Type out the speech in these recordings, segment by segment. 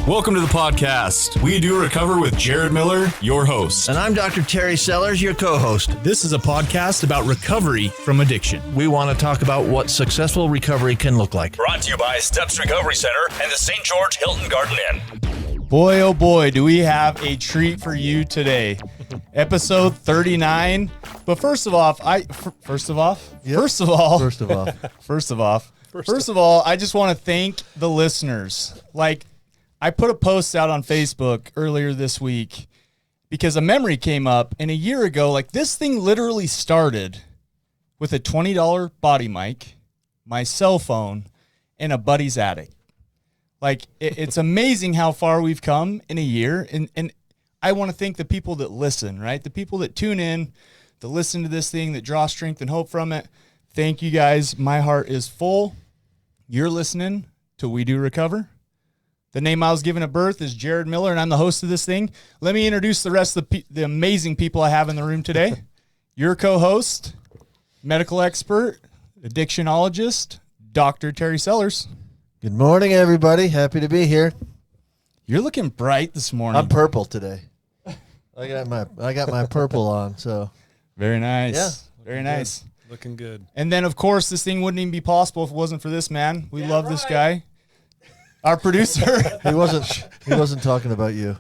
Welcome to the podcast. We do recover with Jared Miller, your host. And I'm Dr. Terry Sellers, your co-host. This is a podcast about recovery from addiction. We want to talk about what successful recovery can look like. Brought to you by Steps Recovery Center and the St. George Hilton Garden Inn. Boy, oh boy, do we have a treat for you today. Episode 39. But first of all, I just want to thank the listeners. Like, I put a post out on Facebook earlier this week because a memory came up, and a year ago, like, this thing literally started with a $20 body mic, my cell phone, and a buddy's attic. Like, it's amazing how far we've come in a year, and I want to thank the people that listen, right? The people that tune in, that listen to this thing, that draw strength and hope from it. Thank you guys. My heart is full. You're listening to We Do Recover. The name I was given at birth is Jared Miller, and I'm the host of this thing. Let me introduce the rest of the amazing people I have in the room today. Your co-host, medical expert, addictionologist, Dr. Terry Sellers. Good morning, everybody. Happy to be here. You're looking bright this morning. I'm purple today. I got my purple on, so very nice. Yeah. Very nice. Looking good. And then, of course, this thing wouldn't even be possible if it wasn't for this man. We love this guy. Our producer. He wasn't talking about you.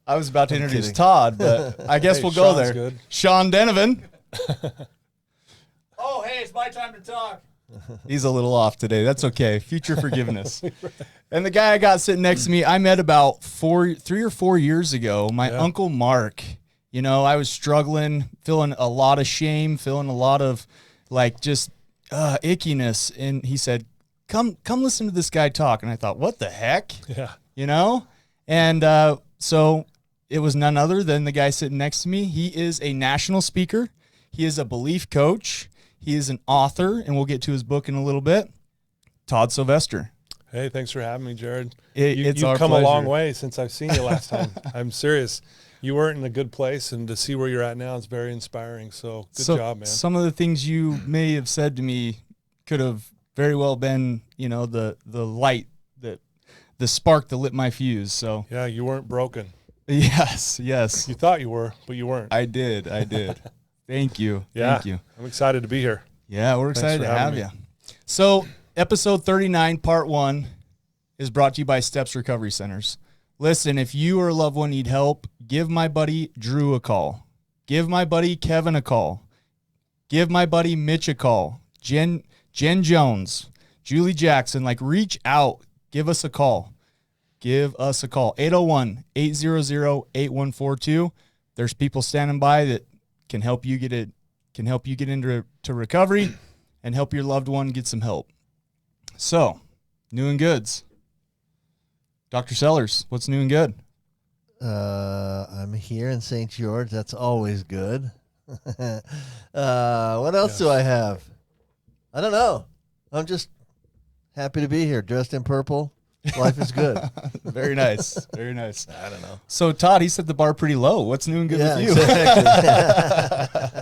I was about to introduce kidding. Todd, but I guess we'll go Sean's there. good. Sean Denovan. Oh, hey, it's my time to talk. He's a little off today. That's okay. Future forgiveness. And the guy I got sitting next to me, I met about 3 or 4 years ago. My Uncle Mark. You know, I was struggling, feeling a lot of shame, feeling a lot of like just ickiness. And he said, come listen to this guy talk. And I thought, what the heck? Yeah. You know? And so it was none other than the guy sitting next to me. He is a national speaker. He is a belief coach. He is an author, and we'll get to his book in a little bit. Todd Sylvester. Hey, thanks for having me, Jared. It's our You've come pleasure. a long way since I've seen you last time. I'm serious. You weren't in a good place, and to see where you're at now is very inspiring. So good job, man. Some of the things you may have said to me could have very well been, you know, the light, the spark that lit my fuse. So Yeah, you weren't broken. yes. You thought you were, but you weren't. I did. Thank you. Yeah. Thank you. I'm excited to be here. Yeah, we're excited for to have having you. me. So, episode 39, part 1, is brought to you by Steps Recovery Centers. Listen, if you or a loved one need help, give my buddy Drew a call. Give my buddy Kevin a call. Give my buddy Mitch a call. Jen Jones, Julie Jackson, like, reach out. Give us a call. 801-800-8142. There's people standing by that can help you get into recovery and help your loved one get some help. So, new and goods. Dr. Sellers, what's new and good? I'm here in St. George. That's always good. What else do I have? I don't know. I'm just happy to be here, dressed in purple. Life is good. Very nice. Very nice. I don't know. So, Todd, he set the bar pretty low. What's new and good with you? Exactly.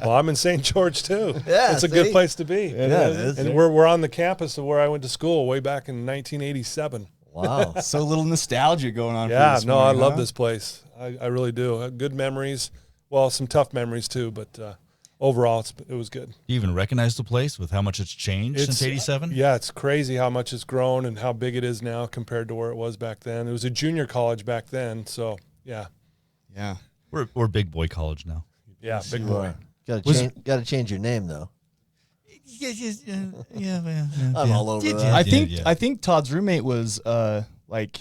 Well, I'm in St. George, too. Yeah, It's a see? good place to be. It is. And we're on the campus of where I went to school way back in 1987. Wow. So little nostalgia going on. Yeah, for this no, morning, I love huh? this place. I really do. Good memories. Well, some tough memories, too, but overall, it was good. You even recognize the place with how much it's changed since 87? Yeah, it's crazy how much it's grown and how big it is now compared to where it was back then. It was a junior college back then, so yeah. Yeah. We're big boy college now. Yeah, big You boy. are. Got to change your name though. I'm all over that. I think Todd's roommate was like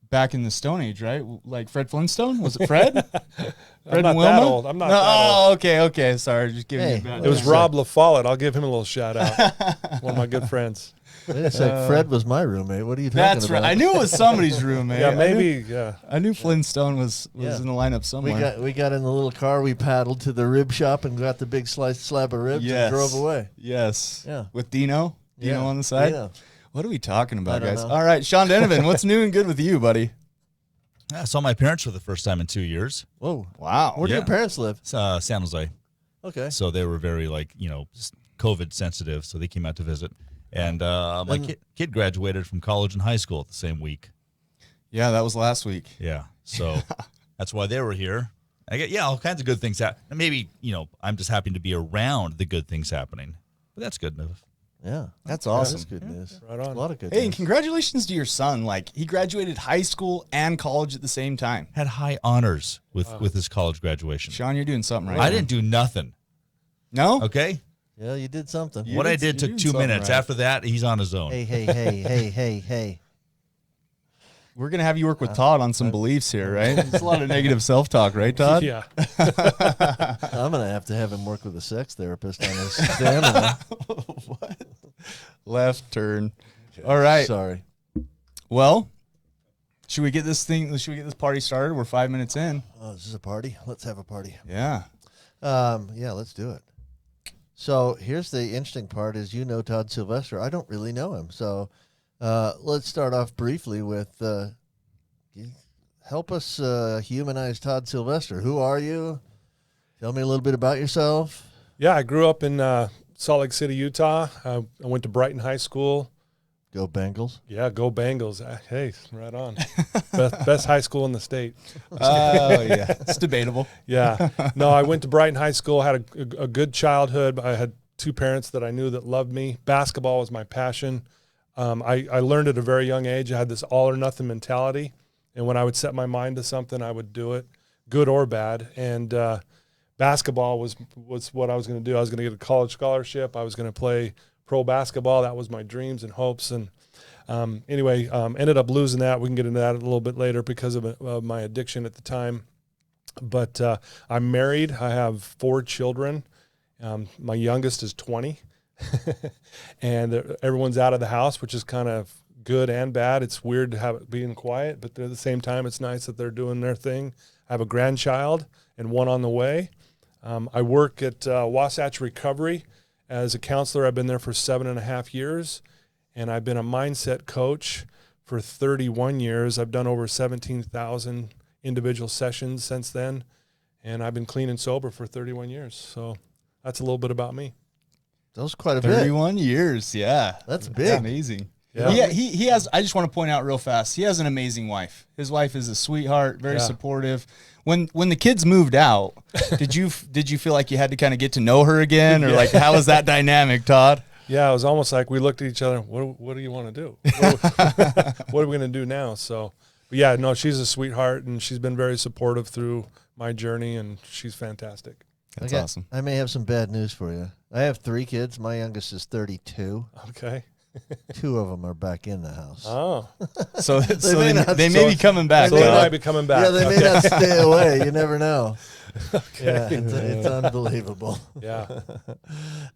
back in the Stone Age, right? Like Fred Flintstone? Was it Fred? Fred I'm not and Wilma? that old. I'm not that old. Oh, okay. Sorry, just giving you a bad. It was Rob LaFollette. I'll give him a little shout out. One of my good friends. Wait a sec. Fred was my roommate. What are you talking That's about? right. I knew it was somebody's roommate. Yeah, I maybe. knew, Yeah. I knew Flintstone was Yeah. in the lineup somewhere. We got in the little car. We paddled to the rib shop and got the big slab of ribs Yes. and drove away. Yes. Yeah. With Dino Yeah. on the side. Yeah. What are we talking about, I don't guys? know. All right, Sean Denovan, what's new and good with you, buddy? I saw my parents for the first time in 2 years. Whoa. Wow. Where do your parents live? It's, San Jose. Okay. So they were very, COVID sensitive, so they came out to visit. And my kid graduated from college and high school at the same week. Yeah, that was last week. Yeah. So that's why they were here. I get, all kinds of good things happen. Maybe, I'm just happy to be around the good things happening. But that's good enough. Yeah. That's awesome. That's good news. Right on. A lot of good Hey, news. and congratulations to your son. Like, he graduated high school and college at the same time. Had high honors with his college graduation. Sean, you're doing something right. I didn't do nothing. No? Okay? Yeah, you did something. What I did you're took doing 2 minutes. something right. After that, he's on his own. Hey. We're going to have you work with Todd on some beliefs here, right? It's a lot of negative self-talk, right, Todd? Yeah. I'm going to have him work with a sex therapist on his stamina. What? Left turn. All right. Sorry. Well, should we get this party started? We're 5 minutes in. Oh, is this a party? Let's have a party. Yeah. Yeah, let's do it. So here's the interesting part is Todd Sylvester. I don't really know him. So let's start off briefly with help us humanize Todd Sylvester. Who are you? Tell me a little bit about yourself. Yeah, I grew up in Salt Lake City, Utah. I went to Brighton High School. Go Bengals. Yeah, go Bengals. Hey, right on. best high school in the state. Oh, yeah. It's debatable. Yeah. No, I went to Brighton High School, had a good childhood. I had two parents that I knew that loved me. Basketball was my passion. I learned at a very young age. I had this all or nothing mentality. And when I would set my mind to something, I would do it, good or bad. And basketball was what I was going to do. I was going to get a college scholarship. I was going to play pro basketball. That was my dreams and hopes. And anyway, ended up losing that. We can get into that a little bit later because of my addiction at the time. But I'm married. I have 4 children. My youngest is 20. And everyone's out of the house, which is kind of good and bad. It's weird to have it being quiet, but at the same time, it's nice that they're doing their thing. I have a grandchild and one on the way. I work at Wasatch Recovery as a counselor. I've been there for 7.5 years, and I've been a mindset coach for 31 years. I've done over 17,000 individual sessions since then, and I've been clean and sober for 31 years. So that's a little bit about me. That was quite a bit. 31 years, yeah. That's big. That's amazing. Yeah. He has, I just want to point out real fast, he has an amazing wife. His wife is a sweetheart, very supportive. When the kids moved out, did you feel like you had to kind of get to know her again? Or like, how was that dynamic, Todd? Yeah, it was almost like we looked at each other, what do you want to do? What are we going to do now? So, but yeah, no, she's a sweetheart, and she's been very supportive through my journey, and she's fantastic. That's awesome. I may have some bad news for you. I have 3 kids. My youngest is 32. Okay. 2 of them are back in the house. Oh. So they may so be coming back. So they Todd. might be coming back. Yeah, they may Okay. not stay away. You never know. Okay. Yeah, it's unbelievable. Yeah.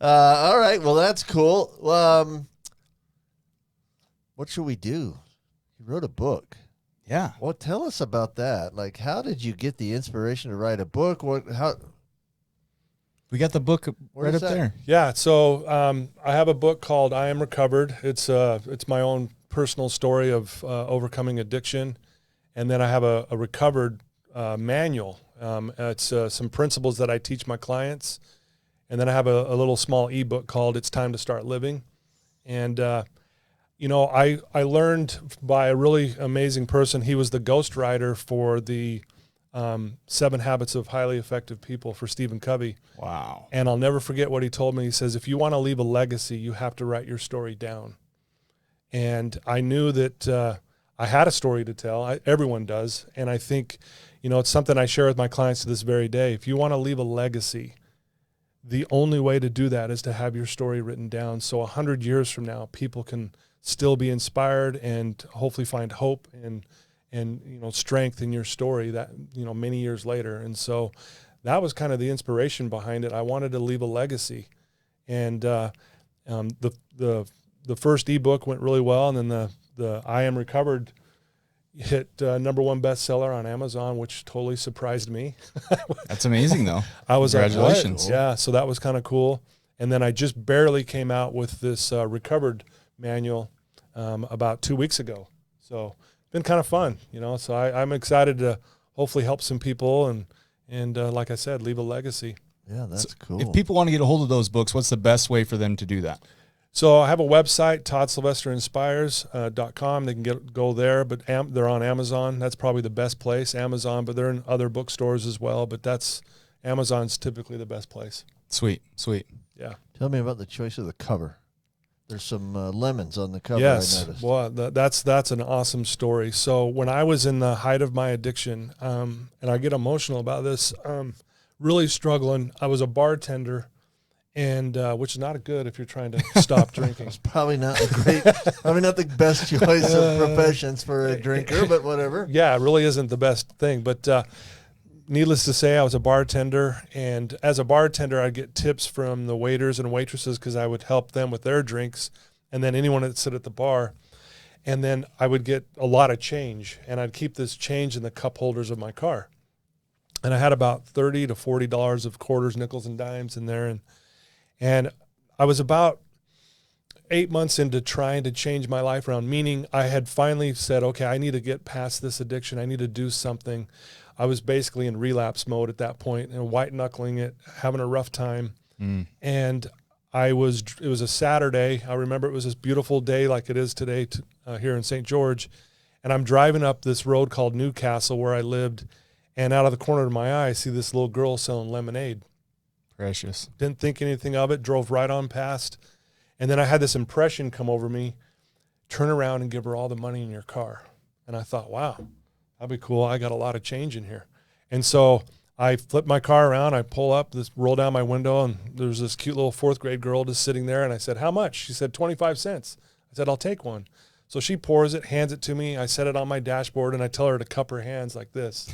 All right. Well, that's cool. What should we do? You wrote a book. Yeah. Well, tell us about that. Like, how did you get the inspiration to write a book? We got the book right is up that? there. Yeah. So I have a book called I Am Recovered. It's my own personal story of overcoming addiction. And then I have a recovered manual. It's some principles that I teach my clients. And then I have a little small ebook called It's Time to Start Living. And, I learned by a really amazing person. He was the ghostwriter for the 7 Habits of Highly Effective People for Stephen Covey. Wow. And I'll never forget what he told me. He says, if you want to leave a legacy, you have to write your story down. And I knew that I had a story to tell. Everyone does. And I think, it's something I share with my clients to this very day. If you want to leave a legacy, the only way to do that is to have your story written down. So 100 years from now, people can still be inspired and hopefully find hope and strength in your story that, many years later. And so that was kind of the inspiration behind it. I wanted to leave a legacy. And the first ebook went really well. And then the I Am Recovered hit #1 bestseller on Amazon, which totally surprised me. That's amazing, though. I was like, Congratulations. what? Yeah, so that was kind of cool. And then I just barely came out with this recovered manual about 2 weeks ago. So it's been kind of fun, So I'm excited to hopefully help some people and like I said, leave a legacy. Yeah, that's cool. If people want to get a hold of those books, what's the best way for them to do that? So I have a website, ToddSylvesterInspires.com. They can go there, but they're on Amazon. That's probably the best place, Amazon, but they're in other bookstores as well. But Amazon's typically the best place. Sweet. Yeah. Tell me about the choice of the cover. There's some lemons on the cover, Yes. I noticed. Well, that's an awesome story. So when I was in the height of my addiction, and I get emotional about this, really struggling, I was a bartender. And which is not good if you're trying to stop drinking. Probably not the best choice of professions for a drinker, but whatever. Yeah, it really isn't the best thing. But needless to say, I was a bartender. And as a bartender, I'd get tips from the waiters and waitresses because I would help them with their drinks. And then anyone that sit at the bar. And then I would get a lot of change. And I'd keep this change in the cup holders of my car. And I had about $30 to $40 of quarters, nickels, and dimes in there. And I was about 8 months into trying to change my life around, meaning I had finally said, okay, I need to get past this addiction. I need to do something. I was basically in relapse mode at that point and white knuckling it, having a rough time. And it was a Saturday. I remember it was this beautiful day like it is today here in St. George. And I'm driving up this road called Newcastle where I lived. And out of the corner of my eye, I see this little girl selling lemonade. Precious. Didn't think anything of it, drove right on past. And then I had this impression come over me, turn around and give her all the money in your car. And I thought, wow, that'd be cool. I got a lot of change in here. And so I flip my car around, I pull up, roll down my window, and there's this cute little 4th grade girl just sitting there. And I said, how much? She said, 25 cents. I said, I'll take one. So she pours it, hands it to me. I set it on my dashboard, and I tell her to cup her hands like this.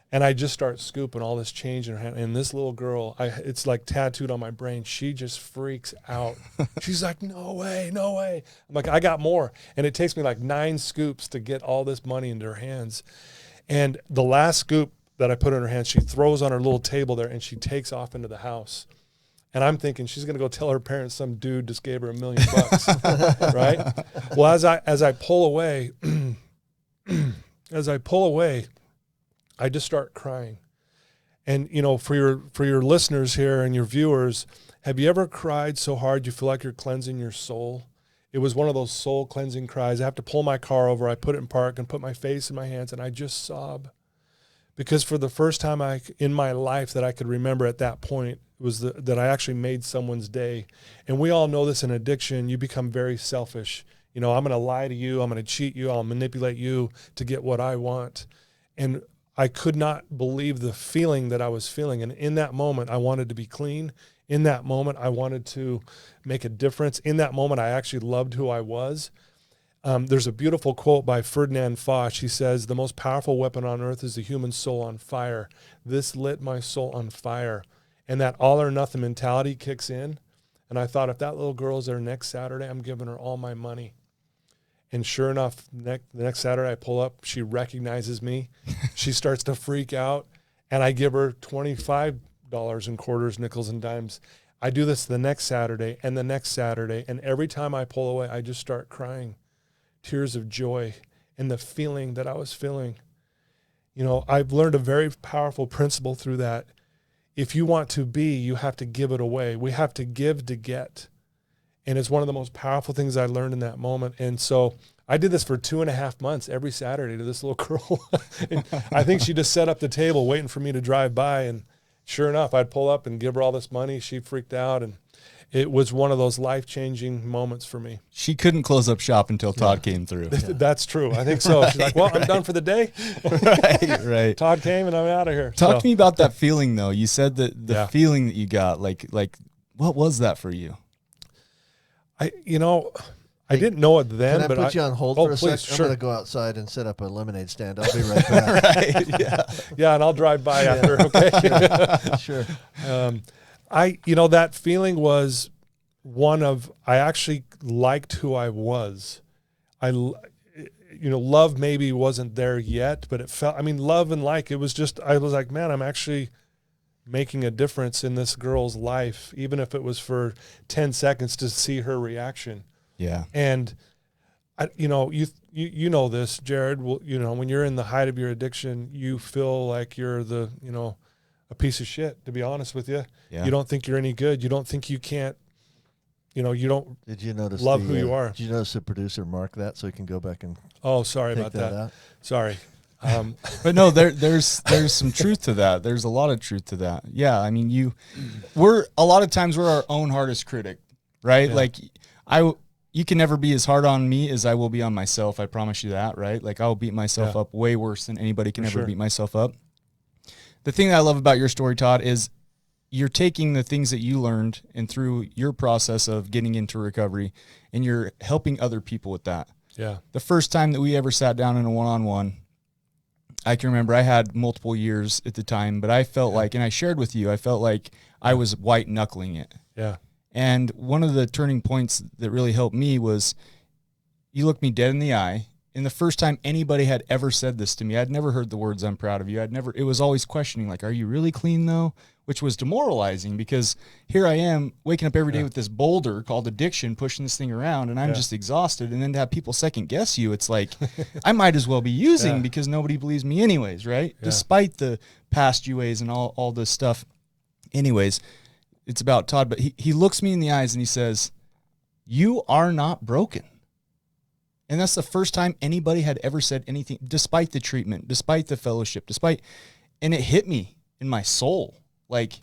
And I just start scooping all this change in her hand. And this little girl, it's like tattooed on my brain. She just freaks out. She's like, no way, no way. I'm like, I got more. And it takes me like 9 scoops to get all this money into her hands. And the last scoop that I put in her hands, she throws on her little table there, and she takes off into the house. And I'm thinking she's going to go tell her parents some dude just gave her $1 million, right? Well, as I pull away, I just start crying. And, for your listeners here and your viewers, have you ever cried so hard you feel like you're cleansing your soul? It was one of those soul cleansing cries. I have to pull my car over. I put it in park and put my face in my hands, and I just sob. Because for the first time in my life that I could remember at that point was that I actually made someone's day. And we all know this in addiction. You become very selfish. I'm going to lie to you. I'm going to cheat you. I'll manipulate you to get what I want. And I could not believe the feeling that I was feeling. And in that moment, I wanted to be clean. In that moment, I wanted to make a difference. In that moment, I actually loved who I was. There's a beautiful quote by Ferdinand Foch. He says, the most powerful weapon on earth is the human soul on fire. This lit my soul on fire. And that all or nothing mentality kicks in. And I thought, if that little girl's there next Saturday, I'm giving her all my money. And sure enough, the next Saturday I pull up, she recognizes me. She starts to freak out, and I give her $25 in quarters, nickels, and dimes. I do this the next Saturday and the next Saturday, and every time I pull away, I just start crying, tears of joy, and the feeling that I was feeling. I've learned a very powerful principle through that. If you want to be, you have to give it away. We have to give to get. And it's one of the most powerful things I learned in that moment. And so I did this for 2.5 months every Saturday to this little girl. And I think she just set up the table waiting for me to drive by. And sure enough, I'd pull up and give her all this money. She freaked out. And it was one of those life-changing moments for me. She couldn't close up shop until Todd came through. That's true. I think so. She's like, well, I'm done for the day. Right. Todd came and I'm out of here. Talk to me about that feeling, though. You said that the feeling that you got, like what was that for you? Hey, I didn't know it then. Can I put you on hold for a second? Sure. I'm going to go outside and set up a lemonade stand. I'll be right back. Right. Yeah, and I'll drive by after, okay? Sure. That feeling was one of, I actually liked who I was. Love maybe wasn't there yet, but it felt, love and it was just, I was like, man, I'm actually making a difference in this girl's life, even if it was for 10 seconds to see her reaction. Yeah. And you know this, Jared, when you're in the height of your addiction, you feel like you're a piece of shit, to be honest with you. Yeah. You don't think you're any good. You don't think you can't, you don't. Did you notice love who you are. Did you notice the producer mark that so he can go back and Oh, sorry take about that that. out? Sorry. But no, there's some truth to that. There's a lot of truth to that. Yeah, I mean, we're a lot of times we're our own hardest critic, right? Yeah. Like you can never be as hard on me as I will be on myself. I promise you that, right? Like I'll beat myself up way worse than anybody can ever beat myself up. The thing that I love about your story, Todd, is you're taking the things that you learned and through your process of getting into recovery, and you're helping other people with that. Yeah. The first time that we ever sat down in a one-on-one, I can remember I had multiple years at the time, but I felt like, and I shared with you, I felt like I was white knuckling it. Yeah. And one of the turning points that really helped me was you looked me dead in the eye. And the first time anybody had ever said this to me, I'd never heard the words, "I'm proud of you." It was always questioning, like, "Are you really clean though?" Which was demoralizing because here I am waking up every day with this boulder called addiction, pushing this thing around, and I'm just exhausted. And then to have people second guess you, it's like, I might as well be using because nobody believes me anyways, right? Yeah. Despite the past UAs and all this stuff. Anyways, it's about Todd, but he looks me in the eyes and he says, "You are not broken." And that's the first time anybody had ever said anything, despite the treatment, despite the fellowship, and it hit me in my soul. Like,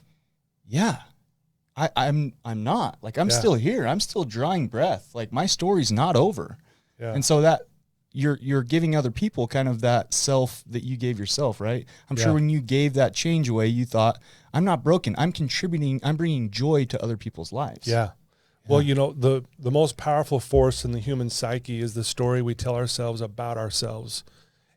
yeah, I'm not. Like, I'm still here. I'm still drawing breath. Like, my story's not over. Yeah. And so that you're giving other people kind of that self that you gave yourself, right? I'm sure when you gave that change away, you thought, I'm not broken. I'm contributing. I'm bringing joy to other people's lives. Yeah. Well, the most powerful force in the human psyche is the story we tell ourselves about ourselves.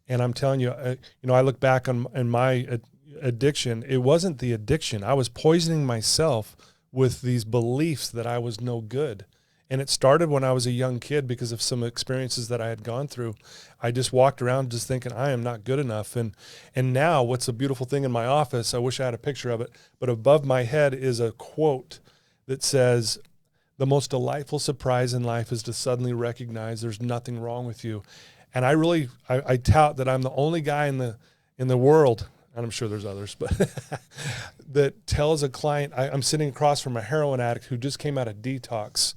And I'm telling you, I look back on my addiction. It wasn't the addiction. I was poisoning myself with these beliefs that I was no good. And it started when I was a young kid because of some experiences that I had gone through. I just walked around just thinking I am not good enough. And now what's a beautiful thing in my office, I wish I had a picture of it, but above my head is a quote that says, "The most delightful surprise in life is to suddenly recognize there's nothing wrong with you." And I tout that I'm the only guy in the world, and I'm sure there's others, but that tells a client, I'm sitting across from a heroin addict who just came out of detox,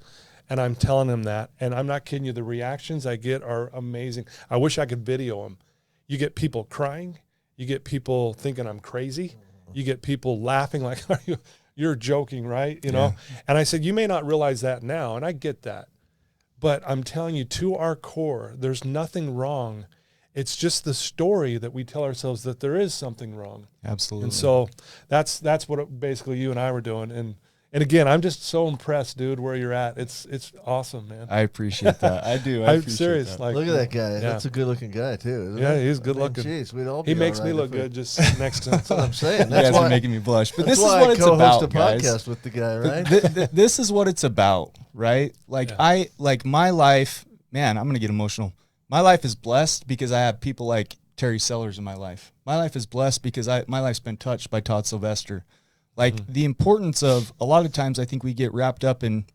and I'm telling him that. And I'm not kidding you, the reactions I get are amazing. I wish I could video them. You get people crying. You get people thinking I'm crazy. You get people laughing like, you're joking, right? You know? And I said, you may not realize that now, and I get that. But I'm telling you, to our core, there's nothing wrong. It's just the story that we tell ourselves that there is something wrong. Absolutely. And so that's what basically you and I were doing. And again, I'm just so impressed, dude, where you're at. It's awesome, man. I appreciate that. I do. I'm serious. That. Like, look at that guy. That's a good-looking guy too. Isn't he? He's good looking. Jeez, we'd all be he makes all me right look good just next to him. That's what I'm saying. You guys are making me blush. But this is what it's about, a guys. podcast with the guy, right? This is what it's about, right? Like my life, man, I'm gonna get emotional. My life is blessed because I have people like Terry Sellers in my life. My life is blessed because my life's been touched by Todd Sylvester. Like the importance of, a lot of times I think we get wrapped up in,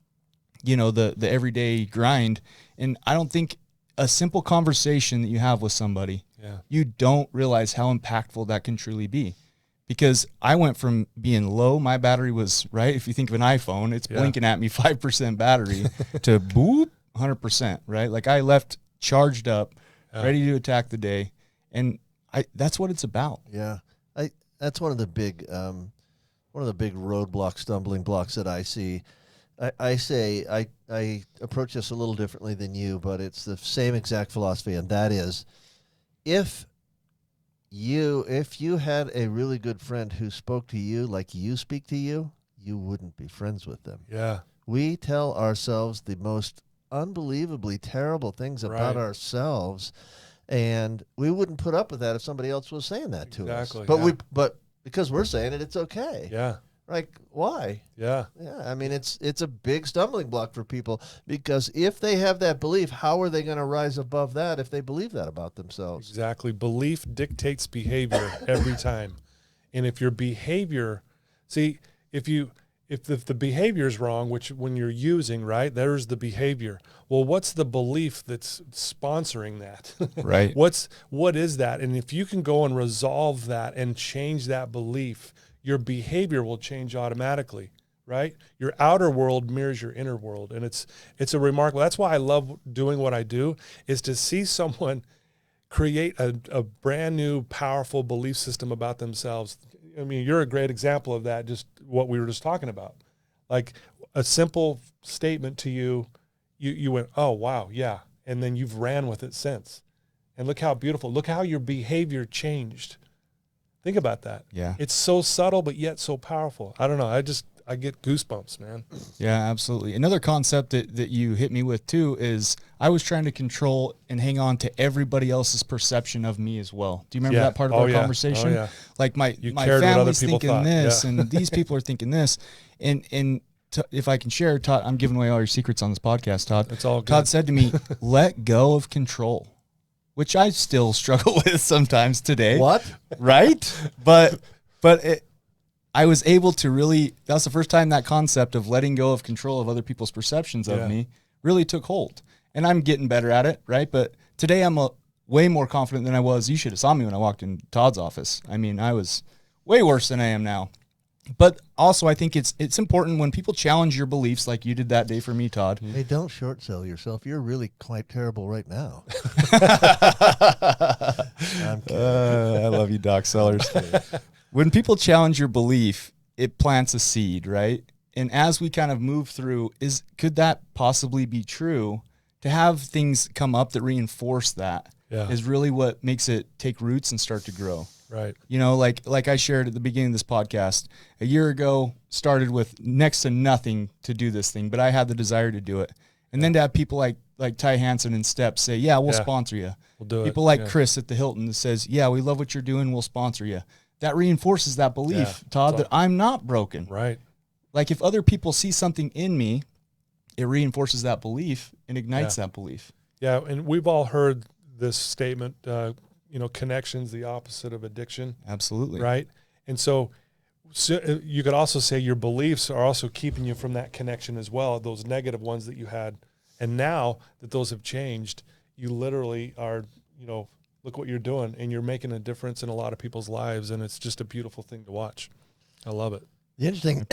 the everyday grind. And I don't think a simple conversation that you have with somebody, you don't realize how impactful that can truly be. Because I went from being low, my battery was, right, if you think of an iPhone, it's blinking at me 5% battery to boop, 100%, right? Like I left charged up, ready to attack the day. And that's what it's about. Yeah. That's one of the big roadblocks, stumbling blocks that I see. I approach this a little differently than you, but it's the same exact philosophy, and that is, if you had a really good friend who spoke to you like you speak to you, you wouldn't be friends with them. Yeah. We tell ourselves the most unbelievably terrible things about ourselves, and we wouldn't put up with that if somebody else was saying that to us. But because we're saying it, it's okay. Yeah. Like, why? Yeah. Yeah. I mean, it's a big stumbling block for people, because if they have that belief, how are they going to rise above that if they believe that about themselves? Exactly. Belief dictates behavior every time. And if your behavior, if the behavior is wrong, which when you're using, right, there's the behavior. Well, what's the belief that's sponsoring that? Right. What is that? And if you can go and resolve that and change that belief, your behavior will change automatically, right? Your outer world mirrors your inner world. And it's a remarkable, that's why I love doing what I do, is to see someone create a brand new, powerful belief system about themselves. I mean, you're a great example of that, just what we were just talking about. Like a simple statement to you, you went, oh, wow, yeah. And then you've ran with it since. And look how beautiful, look how your behavior changed. Think about that. Yeah. It's so subtle, but yet so powerful. I don't know. I get goosebumps, man. Yeah, absolutely. Another concept that you hit me with too is I was trying to control and hang on to everybody else's perception of me as well. Do you remember Yeah. that part of Oh, our yeah. conversation? Oh, yeah. Like my You cared what other family's people thinking thought. this Yeah. and these people are thinking this. And if I can share, Todd, I'm giving away all your secrets on this podcast, Todd. It's all good. Todd said to me, let go of control, which I still struggle with sometimes today. What? Right? But I was able to really, that's the first time that concept of letting go of control of other people's perceptions of Yeah. me really took hold. And I'm getting better at it, right? But today I'm way more confident than I was. You should have saw me when I walked in Todd's office. I mean, I was way worse than I am now. But also I think it's important when people challenge your beliefs like you did that day for me, Todd. Hey, don't short sell yourself. You're really quite terrible right now. I'm kidding. I love you, Doc Sellers. When people challenge your belief, it plants a seed, right? And as we kind of move through, could that possibly be true? To have things come up that reinforce that is Yeah. really what makes it take roots and start to grow. Right. You know, like I shared at the beginning of this podcast, a year ago, started with next to nothing to do this thing, but I had the desire to do it. And then to have people like Ty Hansen and Steps say, yeah, we'll Yeah. sponsor you. We'll do it. People like Yeah. Chris at the Hilton that says, yeah, we love what you're doing, we'll sponsor you. That reinforces that belief, Yeah. Todd, that I'm not broken. Right. Like if other people see something in me, it reinforces that belief and ignites that belief. Yeah. And we've all heard this statement, connection's the opposite of addiction. Absolutely. Right. And so you could also say your beliefs are also keeping you from that connection as well, those negative ones that you had. And now that those have changed, you literally are, look what you're doing, and you're making a difference in a lot of people's lives. And it's just a beautiful thing to watch. I love it. The interesting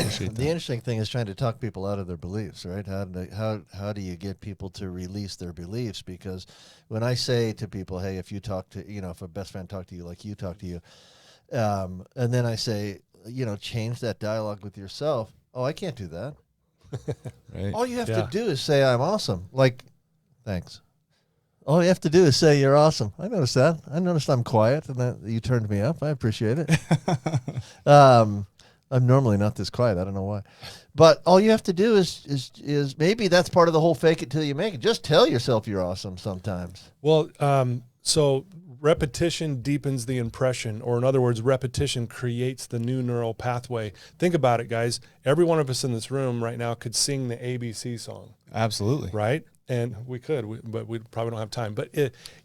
thing is trying to talk people out of their beliefs, right? How do you get people to release their beliefs? Because when I say to people, hey, if you talk to, if a best friend talked to you like you talk to you, and then I say, change that dialogue with yourself. Oh, I can't do that. Right. All you have Yeah. to do is say, I'm awesome. Like, thanks. All you have to do is say you're awesome. I noticed that. I noticed I'm quiet and that you turned me up. I appreciate it. I'm normally not this quiet. I don't know why. But all you have to do is maybe that's part of the whole fake it till you make it. Just tell yourself you're awesome sometimes. Well, so repetition deepens the impression, or in other words, repetition creates the new neural pathway. Think about it, guys. Every one of us in this room right now could sing the ABC song, Absolutely. right? And we could, but we probably don't have time. But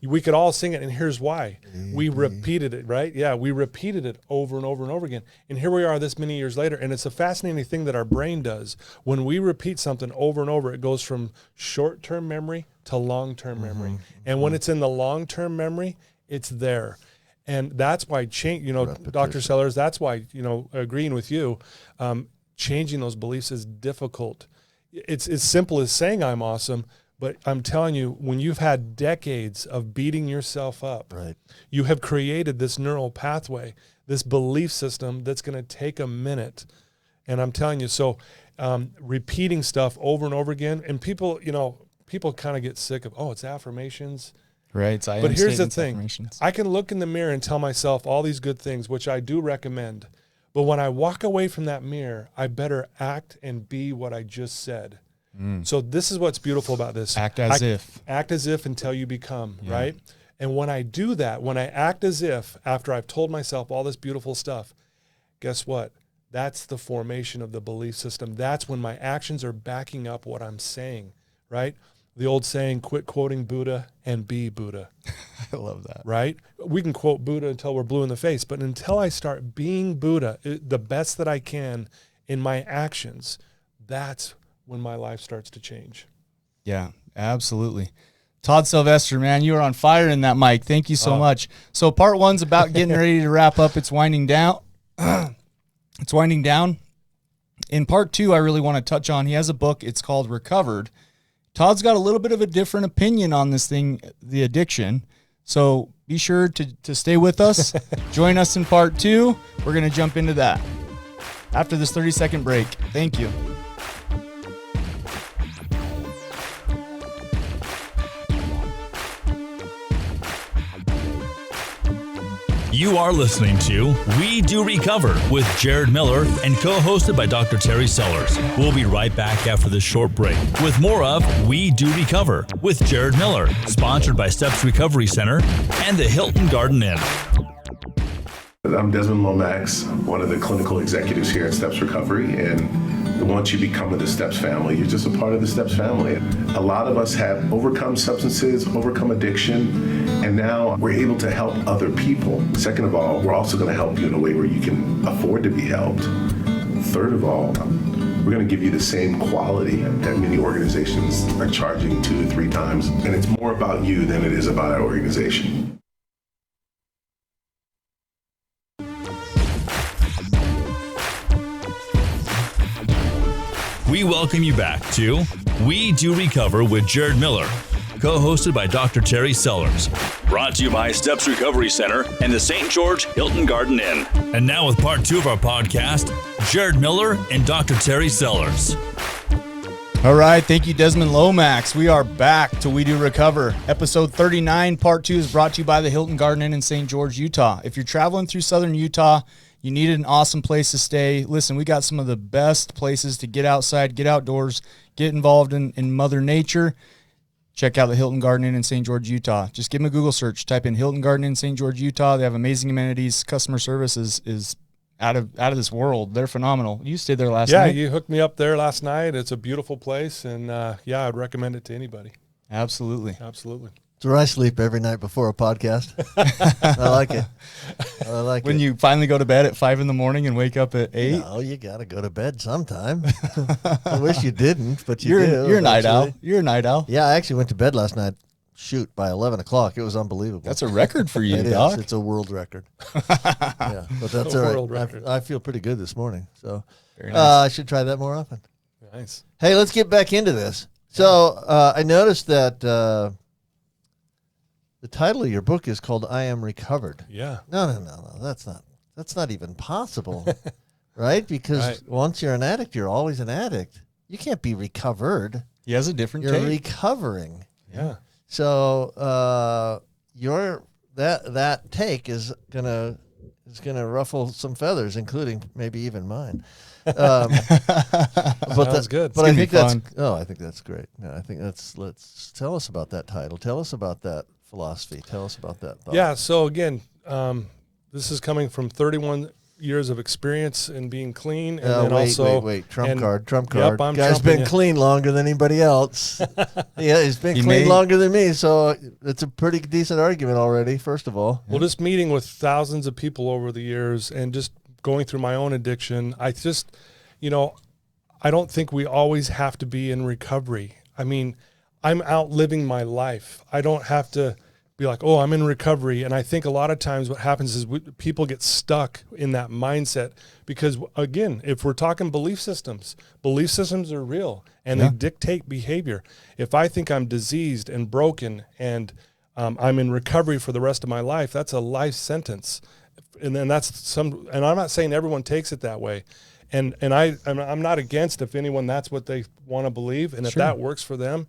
we could all sing it, and here's why. We repeated it, right? Yeah, we repeated it over and over and over again. And here we are this many years later, and it's a fascinating thing that our brain does. When we repeat something over and over, it goes from short-term memory to long-term memory. And when it's in the long-term memory, it's there. And that's why Dr. Sellers, that's why, agreeing with you, changing those beliefs is difficult. It's as simple as saying I'm awesome, but I'm telling you, when you've had decades of beating yourself up, Right. you have created this neural pathway, this belief system that's going to take a minute. And I'm telling you, so repeating stuff over and over again, and people kind of get sick of, it's affirmations. Right. But here's the thing. I can look in the mirror and tell myself all these good things, which I do recommend. But when I walk away from that mirror, I better act and be what I just said. So this is what's beautiful about this. Act as if. Act as if until you become, right? And when I do that, when I act as if, after I've told myself all this beautiful stuff, guess what? That's the formation of the belief system. That's when my actions are backing up what I'm saying, right? The old saying, quit quoting Buddha and be Buddha. I love that. Right? We can quote Buddha until we're blue in the face, but until I start being Buddha, the best that I can in my actions, that's when my life starts to change. Yeah, absolutely. Todd Sylvester, man, you are on fire in that mic. Thank you so much. So part one's about getting ready to wrap up. It's winding down. In part 2, I really want to touch on, he has a book, it's called Recovered. Todd's got a little bit of a different opinion on this thing, the addiction. So be sure to stay with us. Join us in part 2. We're going to jump into that after this 30-second break. Thank you. You are listening to We Do Recover with Jared Miller and co-hosted by Dr. Terry Sellers. We'll be right back after this short break with more of We Do Recover with Jared Miller, sponsored by Steps Recovery Center and the Hilton Garden Inn. I'm Desmond Lomax, one of the clinical executives here at Steps Recovery, and once you become of the Steps family, you're just a part of the Steps family. A lot of us have overcome substances, overcome addiction, and now we're able to help other people. Second of all, we're also going to help you in a way where you can afford to be helped. Third of all, we're going to give you the same quality that many organizations are charging 2 to 3 times, and it's more about you than it is about our organization. We welcome you back to We Do Recover with Jared Miller, co-hosted by Dr. Terry Sellers. Brought to you by Steps Recovery Center and the St. George Hilton Garden Inn. And now with part 2 of our podcast, Jared Miller and Dr. Terry Sellers. All right. Thank you, Desmond Lomax. We are back to We Do Recover. Episode 39, part 2 is brought to you by the Hilton Garden Inn in St. George, Utah. If you're traveling through southern Utah, you needed an awesome place to stay. Listen, we got some of the best places to get outside, get outdoors, get involved in Mother Nature. Check out the Hilton Garden Inn in St. George, Utah. Just give them a Google search. Type in Hilton Garden Inn St. George, Utah. They have amazing amenities. Customer service is out of this world. They're phenomenal. You stayed there last night. Yeah, you hooked me up there last night. It's a beautiful place, and I'd recommend it to anybody. Absolutely. Absolutely. It's where I sleep every night before a podcast. I like it. I like When it. you finally go to bed at 5 in the morning and wake up at 8. No, you got to go to bed sometime. I wish you didn't, but You're do. a night owl. eventually. You're a night owl. Yeah, I actually went to bed last night, by 11 o'clock. It was unbelievable. That's a record for you, It is. Doc. It's a world record. Yeah, but that's A all world right. record. I feel pretty good this morning. So Very nice. I should try that more often. Nice. Hey, let's get back into this. So I noticed that the title of your book is called "I Am Recovered." Yeah. No. That's not even possible, right? Because Right. once you're an addict, you're always an addict. You can't be recovered. He has a different You're take. recovering. Yeah. So that take is gonna ruffle some feathers, including maybe even mine. But Sounds good. But It's I gonna think be that's fun. I think that's great. No, I think let's tell us about that title. Tell us about that philosophy. Tell us about that thought. Yeah. So again, this is coming from 31 years of experience in being clean, and then also wait. Trump and- card. Yep, I'm Guy's trumping been you. clean longer than anybody else. Yeah, he's been He clean may- longer than me, so it's a pretty decent argument already, first of all. Well, just meeting with thousands of people over the years and just going through my own addiction, I just, I don't think we always have to be in recovery. I mean, I'm outliving my life. I don't have to be like, oh, I'm in recovery. And I think a lot of times what happens is people get stuck in that mindset because, again, if we're talking belief systems are real and they dictate behavior. If I think I'm diseased and broken and I'm in recovery for the rest of my life, that's a life sentence. And then and I'm not saying everyone takes it that way. And I'm not against if anyone, that's what they want to believe. And if that works for them,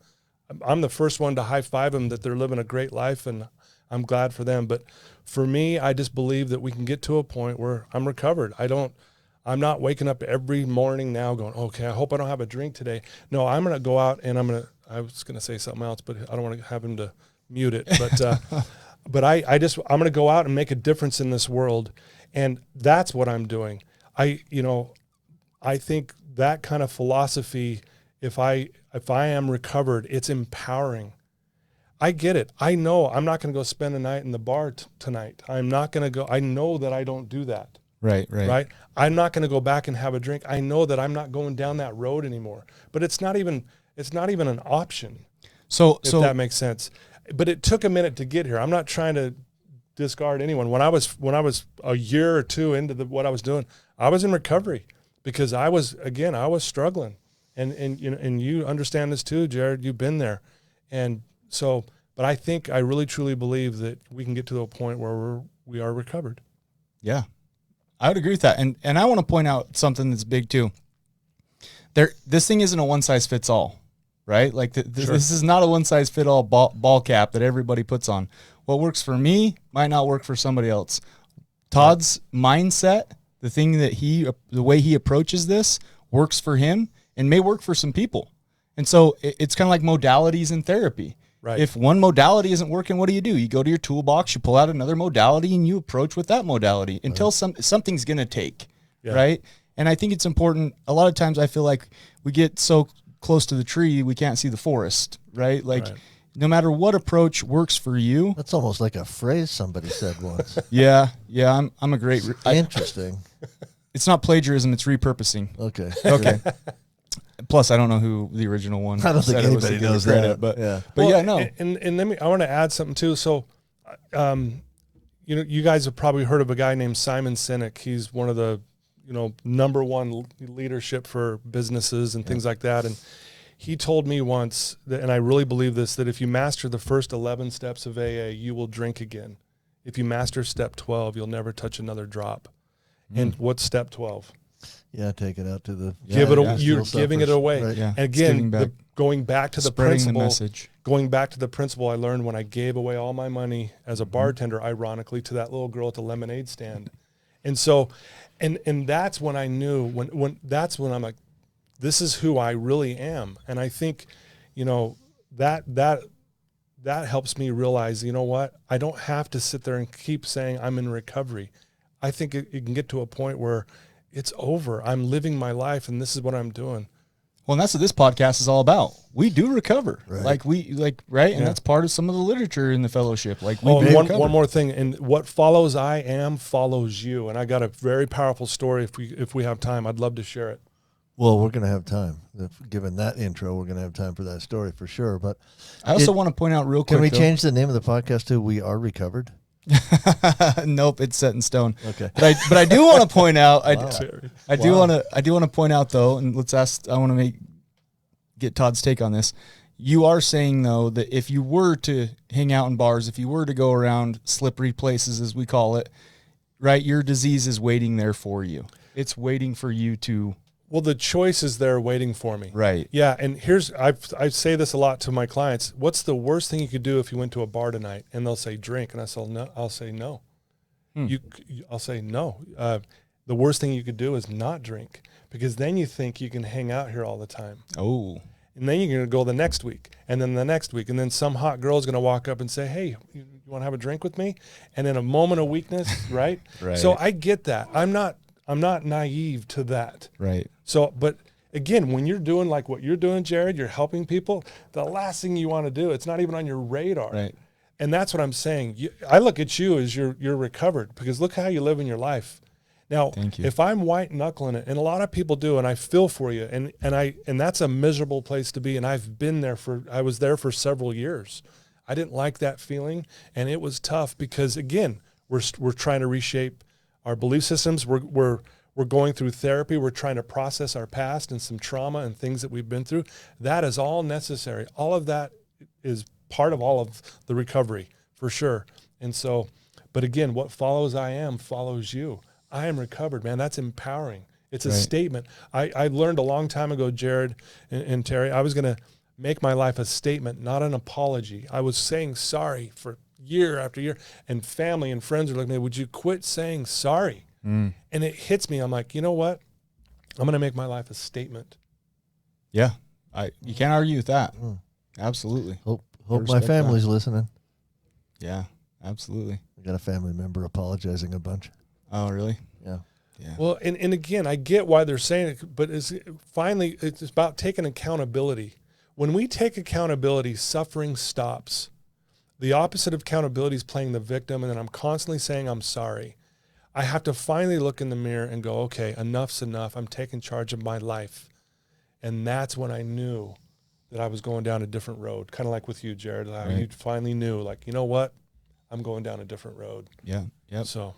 I'm the first one to high five them that they're living a great life, and I'm glad for them. But for me, I just believe that we can get to a point where I'm recovered. I'm not waking up every morning now going, okay, I hope I don't have a drink today. No, I'm going to go out and I was going to say something else, but I don't want to have him to mute it. But, but I'm going to go out and make a difference in this world. And that's what I'm doing. I think that kind of philosophy, if I am recovered, it's empowering. I get it. I know I'm not going to go spend a night in the bar tonight. I'm not going to go. I know that I don't do that. Right. I'm not going to go back and have a drink. I know that I'm not going down that road anymore. But it's not even an option. So That makes sense. But it took a minute to get here. I'm not trying to discard anyone. When I was a year or two into what I was doing, I was in recovery because I was struggling, and you know, and you understand this too, Jared. You've been there, and so. But I think I really truly believe that we can get to a point where we are recovered. Yeah, I would agree with that. And I want to point out something that's big too. This thing isn't a one size fits all, right? Like this is not a one size fit all ball cap that everybody puts on. What works for me might not work for somebody else. Todd's mindset, the way he approaches this works for him and may work for some people. And so it's kind of like modalities in therapy. Right. If one modality isn't working, what do? You go to your toolbox, you pull out another modality, and you approach with that modality until something's going to take, right? And I think it's important. A lot of times I feel like we get so close to the tree, we can't see the forest, right? Like no matter what approach works for you. That's almost like a phrase somebody said once. Yeah, I'm a great. Interesting. It's not plagiarism, it's repurposing. Okay. Plus, I don't know who the original one. I don't think anybody knows that. But well, no. And let me. I want to add something too. So, you know, you guys have probably heard of a guy named Simon Sinek. He's one of the, you know, number one leadership for businesses and things like that. And he told me once that, and I really believe this, that if you master the first 11 steps of AA, you will drink again. If you master step 12, you'll never touch another drop. And what's step 12? Yeah, take it out to the you're giving it away. Right. Yeah. Again, going back to the Spreading principle. the message. Going back to the principle I learned when I gave away all my money as a bartender, ironically, to that little girl at the lemonade stand. And so, and that's when I knew when that's when I'm like, this is who I really am. And I think, you know, that helps me realize, you know what, I don't have to sit there and keep saying I'm in recovery. I think it can get to a point where it's over. I'm living my life and this is what I'm doing. Well, and that's what this podcast is all about. We do recover. Right. And that's part of some of the literature in the fellowship. Like and one more thing, and what follows I am follows you. And I got a very powerful story. If we have time, I'd love to share it. Well, we're going to have time. Given that intro, we're going to have time for that story for sure. But I also want to point out real quick. Can we change the name of the podcast to "We Are Recovered"? Nope, it's set in stone. Okay, but I do want to point out. I do Wow. want to point out though, and I want to get Todd's take on this. You are saying though that if you were to hang out in bars, if you were to go around slippery places as we call it, right, your disease is waiting there for you. It's waiting for you to. Well, the choice is there waiting for me. Right. Yeah, and I say this a lot to my clients. What's the worst thing you could do if you went to a bar tonight? And they'll say drink, and I'll say no. I'll say no. The worst thing you could do is not drink, because then you think you can hang out here all the time. Oh. And then you're going to go the next week, and then the next week, and then some hot girl is going to walk up and say, "Hey, you want to have a drink with me?" And in a moment of weakness, right? Right. So I get that. I'm not naive to that. Right. So, but again, when you're doing like what you're doing, Jared, you're helping people, the last thing you want to do, it's not even on your radar. Right. And that's what I'm saying. I look at you as you're recovered, because look how you live in your life. Now, Thank you. if I'm white knuckling it, and a lot of people do, and I feel for you, and that's a miserable place to be. And I was there for several years. I didn't like that feeling, and it was tough because, again, we're trying to reshape our belief systems. We're going through therapy. We're trying to process our past and some trauma and things that we've been through. That is all necessary. All of that is part of all of the recovery, for sure. And so, but again, what follows I am follows you. I am recovered, man. That's empowering. It's a statement. I learned a long time ago, Jared and Terry, I was going to make my life a statement, not an apology. I was saying sorry for year after year, and family and friends are like, "Man, would you quit saying sorry?" And it hits me. I'm like, you know what? I'm going to make my life a statement. Yeah. You can't argue with that. Absolutely. Hope my respect family's listening. Yeah, absolutely. I got a family member apologizing a bunch. Oh, really? Yeah. Yeah. Well, and again, I get why they're saying it, but it's about taking accountability. When we take accountability, suffering stops. The opposite of accountability is playing the victim, and then I'm constantly saying I'm sorry. I have to finally look in the mirror and go, okay, enough's enough. I'm taking charge of my life. And that's when I knew that I was going down a different road, kind of like with you, Jared. You finally knew, like, you know what? I'm going down a different road. Yeah. Yep. So,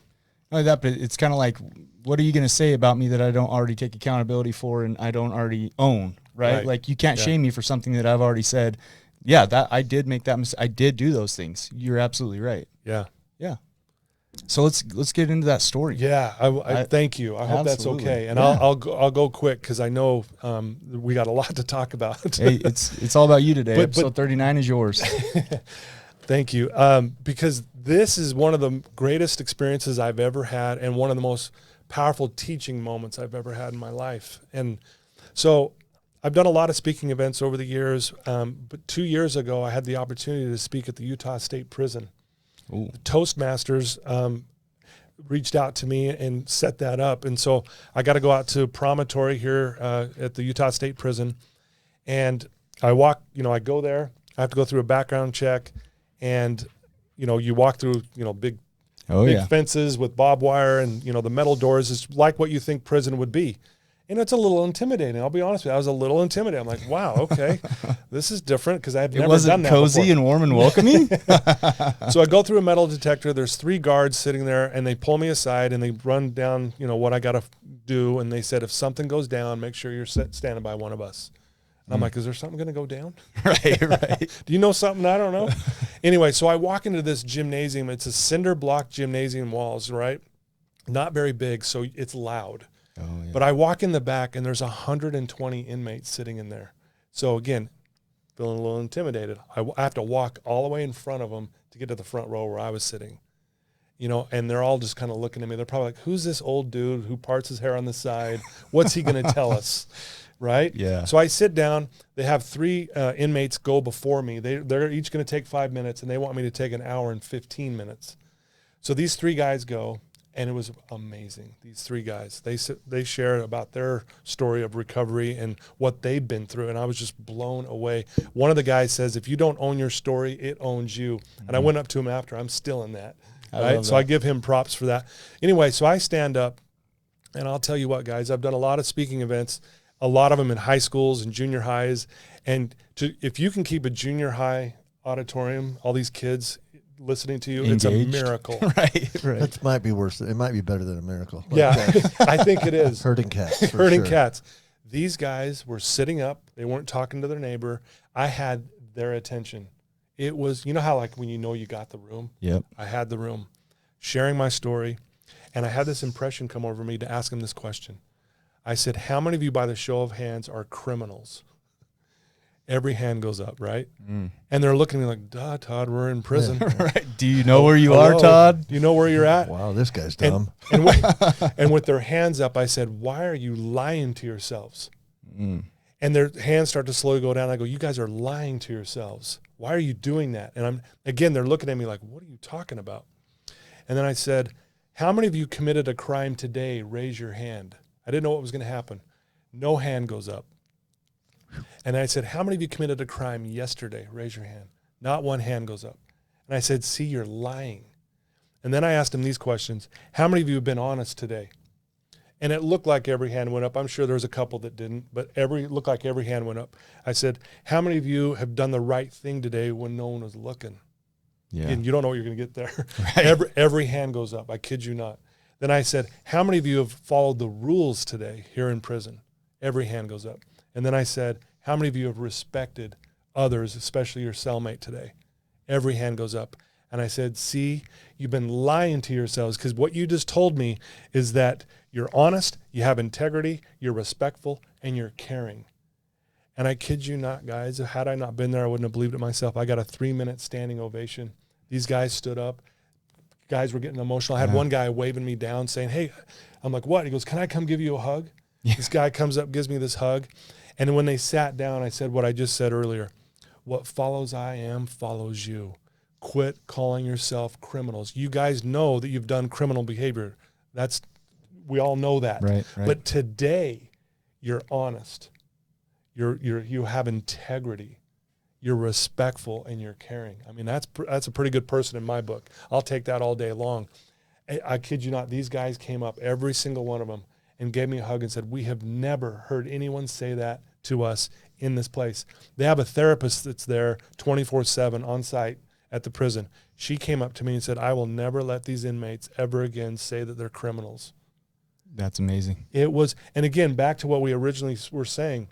Not only that, but it's kind of like what are you going to say about me that I don't already take accountability for and I don't already own, right? Right. Like you can't shame me for something that I've already said. Yeah, that I did make that mistake. I did do those things. You're absolutely right. Yeah. Yeah. So let's get into that story. Yeah, I thank you. I hope that's Absolutely. okay. And Yeah. I'll go quick because I know we got a lot to talk about. Hey, it's all about you today. But- Episode 39 is yours. Thank you. Because this is one of the greatest experiences I've ever had and one of the most powerful teaching moments I've ever had in my life. And so I've done a lot of speaking events over the years, but 2 years ago, I had the opportunity to speak at the Utah State Prison. Ooh. The Toastmasters reached out to me and set that up. And so I got to go out to Promontory here at the Utah State Prison. And I I go there. I have to go through a background check. And, you walk through, big fences with barbed wire and, the metal doors is like what you think prison would be. And it's a little intimidating. I'll be honest with you. I was a little intimidated. I'm like, wow, okay, this is different because I've never done that cozy before. and warm and welcoming. So I go through a metal detector. There's 3 guards sitting there, and they pull me aside and they run down, what I got to do. And they said, if something goes down, make sure you're standing by one of us. And I'm like, is there something going to go down? Right. Do you know something I don't know? Anyway, so I walk into this gymnasium. It's a cinder block gymnasium walls, right? Not very big, so it's loud. Oh, yeah. But I walk in the back, and there's 120 inmates sitting in there. So again, feeling a little intimidated. I have to walk all the way in front of them to get to the front row where I was sitting. And they're all just kind of looking at me. They're probably like, who's this old dude who parts his hair on the side? What's he going to tell us? Right? Yeah. So I sit down. They have 3 inmates go before me. They're each going to take 5 minutes, and they want me to take an hour and 15 minutes. So these 3 guys go, and it was amazing. These 3 guys, they shared about their story of recovery and what they've been through, and I was just blown away. One of the guys says, if you don't own your story, it owns you. Mm-hmm. And I went up to him after. I'm still in that. Right? So I give him props for that. Anyway, so I stand up, and I'll tell you what, guys, I've done a lot of speaking events, a lot of them in high schools and junior highs. And if you can keep a junior high auditorium, all these kids listening to you, Engaged. It's a miracle. Right. It might be worse. It might be better than a miracle. Yeah, I think it is. Herding cats. for Herding sure. cats. These guys were sitting up. They weren't talking to their neighbor. I had their attention. It was, how like when you got the room? Yep. I had the room, sharing my story. And I had this impression come over me to ask them this question. I said, how many of you by the show of hands are criminals? Every hand goes up, right? And they're looking at me like, duh, Todd, we're in prison. Right. Do you know where you are, Hello? Todd? Do you know where you're at? Wow, this guy's And, dumb. and with their hands up, I said, why are you lying to yourselves? And their hands start to slowly go down. I go, you guys are lying to yourselves. Why are you doing that? And they're looking at me like, what are you talking about? And then I said, how many of you committed a crime today? Raise your hand. I didn't know what was going to happen. No hand goes up. And I said, how many of you committed a crime yesterday? Raise your hand. Not one hand goes up. And I said, see, you're lying. And then I asked him these questions. How many of you have been honest today? And it looked like every hand went up. I'm sure there was a couple that didn't, but it looked like every hand went up. I said, how many of you have done the right thing today when no one was looking? Yeah. And you don't know what you're going to get there. Right. Every hand goes up. I kid you not. Then I said, how many of you have followed the rules today here in prison? Every hand goes up. And then I said, how many of you have respected others, especially your cellmate today? Every hand goes up. And I said, see, you've been lying to yourselves because what you just told me is that you're honest, you have integrity, you're respectful, and you're caring. And I kid you not, guys, had I not been there, I wouldn't have believed it myself. I got a 3-minute standing ovation. These guys stood up. Guys were getting emotional. I had one guy waving me down saying, hey, I'm like, what? He goes, can I come give you a hug? Yeah. This guy comes up, gives me this hug. And when they sat down, I said what I just said earlier. What follows I am follows you. Quit calling yourself criminals. You guys know that you've done criminal behavior. We all know that. Right. But today, you're honest. You have integrity. You're respectful and you're caring. I mean, that's a pretty good person in my book. I'll take that all day long. I kid you not. These guys came up, every single one of them, and gave me a hug and said, we have never heard anyone say that to us in this place. They have a therapist that's there 24/7 on site at the prison. She came up to me and said, I will never let these inmates ever again say that they're criminals. That's amazing. It was, and again, back to what we originally were saying,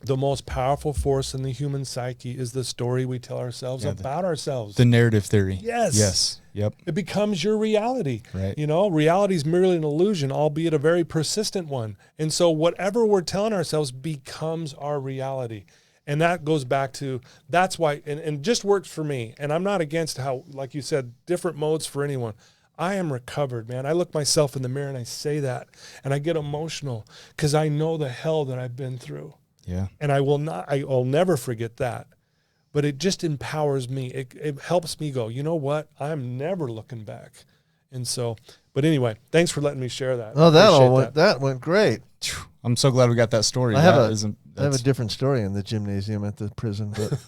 the most powerful force in the human psyche is the story we tell ourselves about ourselves. The narrative theory. Yes. Yes. Yep. It becomes your reality. Right. You know, reality is merely an illusion, albeit a very persistent one. And so whatever we're telling ourselves becomes our reality. And that goes back to, that's why, and just works for me. And I'm not against how, like you said, different modes for anyone. I am recovered, man. I look myself in the mirror and I say that, and I get emotional because I know the hell that I've been through. Yeah. And I'll never forget that. But it just empowers me. It helps me go, you know what? I'm never looking back. And so, but anyway, thanks for letting me share that. Oh, Appreciate that went great. I'm so glad we got that story. I have That a different story in the gymnasium at the prison, but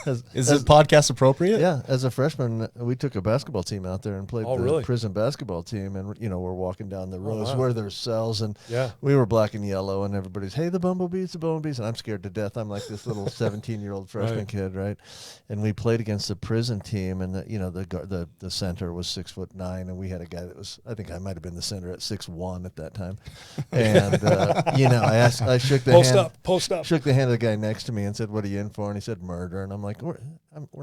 Is this podcast appropriate? Yeah, as a freshman, we took a basketball team out there and played the prison basketball team, and we're walking down the rows where there's cells, and we were black and yellow, and everybody's, hey, the bumblebees, and I'm scared to death. I'm like this little 17-year-old freshman kid, right? And we played against the prison team, and the center was 6'9", and we had a guy that was, I think I might have been the center at 6'1" at that time, and I shook the post up, shook the hand of the guy next to me and said, "What are you in for?" And he said, "Murder." And I'm like, we're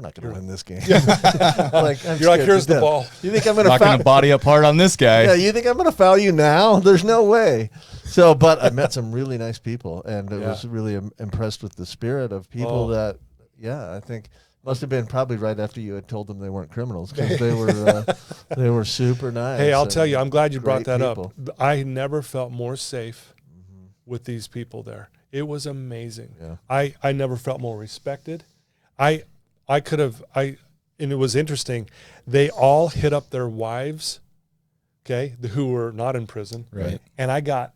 not going to win this game. You're like, here's the ball. You think I'm going to body up hard on this guy? Yeah, you think I'm going to foul you now? There's no way. So, but I met some really nice people, and it was really impressed with the spirit of people that, I think must have been probably right after you had told them they weren't criminals, because they were super nice. Hey, I'll tell you, I'm glad you brought that people up. I never felt more safe with these people there. It was amazing. Yeah. I never felt more respected. And it was interesting. They all hit up their wives, who were not in prison. Right. And I got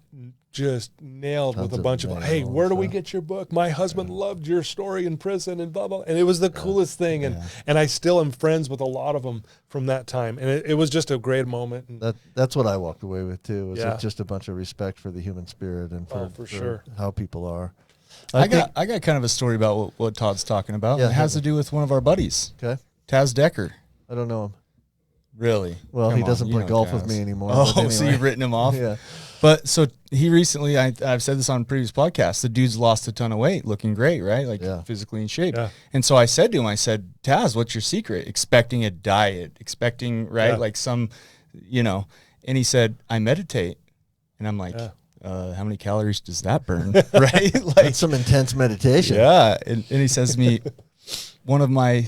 just nailed with a bunch of, hey, where do we get your book? My husband loved your story in prison and blah, blah. And it was the coolest thing. And I still am friends with a lot of them from that time. And it was just a great moment. And that's what I walked away with too. Was just a bunch of respect for the human spirit and for sure how people are. I got kind of a story about what Todd's talking about. Yeah, it has to do with one of our buddies. Okay. Taz Decker. I don't know him. Really? Well, Come he doesn't on, play you know golf Taz. with me anymore. Oh, but anyway. so you've written him off? Yeah. But so he recently, I've said this on previous podcasts, the dude's lost a ton of weight, looking great, right? Like physically in shape. Yeah. And so I said to him, Taz, what's your secret? Expecting a diet, like some, and he said, I meditate. And I'm like, how many calories does that burn? Right? That's some intense meditation. Yeah. And he says to me, one of my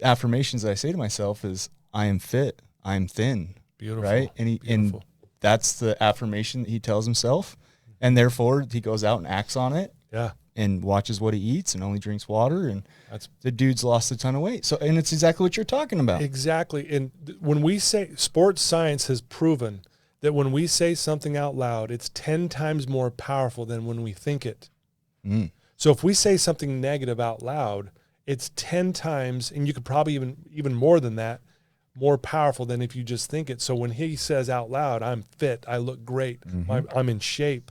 affirmations that I say to myself is, I am fit, I am thin. Beautiful. Right? And that's the affirmation that he tells himself. And therefore he goes out and acts on it. Yeah. And watches what he eats and only drinks water. And the dude's lost a ton of weight. So, and it's exactly what you're talking about. Exactly. And when we say, sports science has proven that when we say something out loud, it's 10 times more powerful than when we think it. So if we say something negative out loud, it's 10 times, and you could probably even more than that, more powerful than if you just think it. So when he says out loud, I'm fit, I look great, I'm in shape.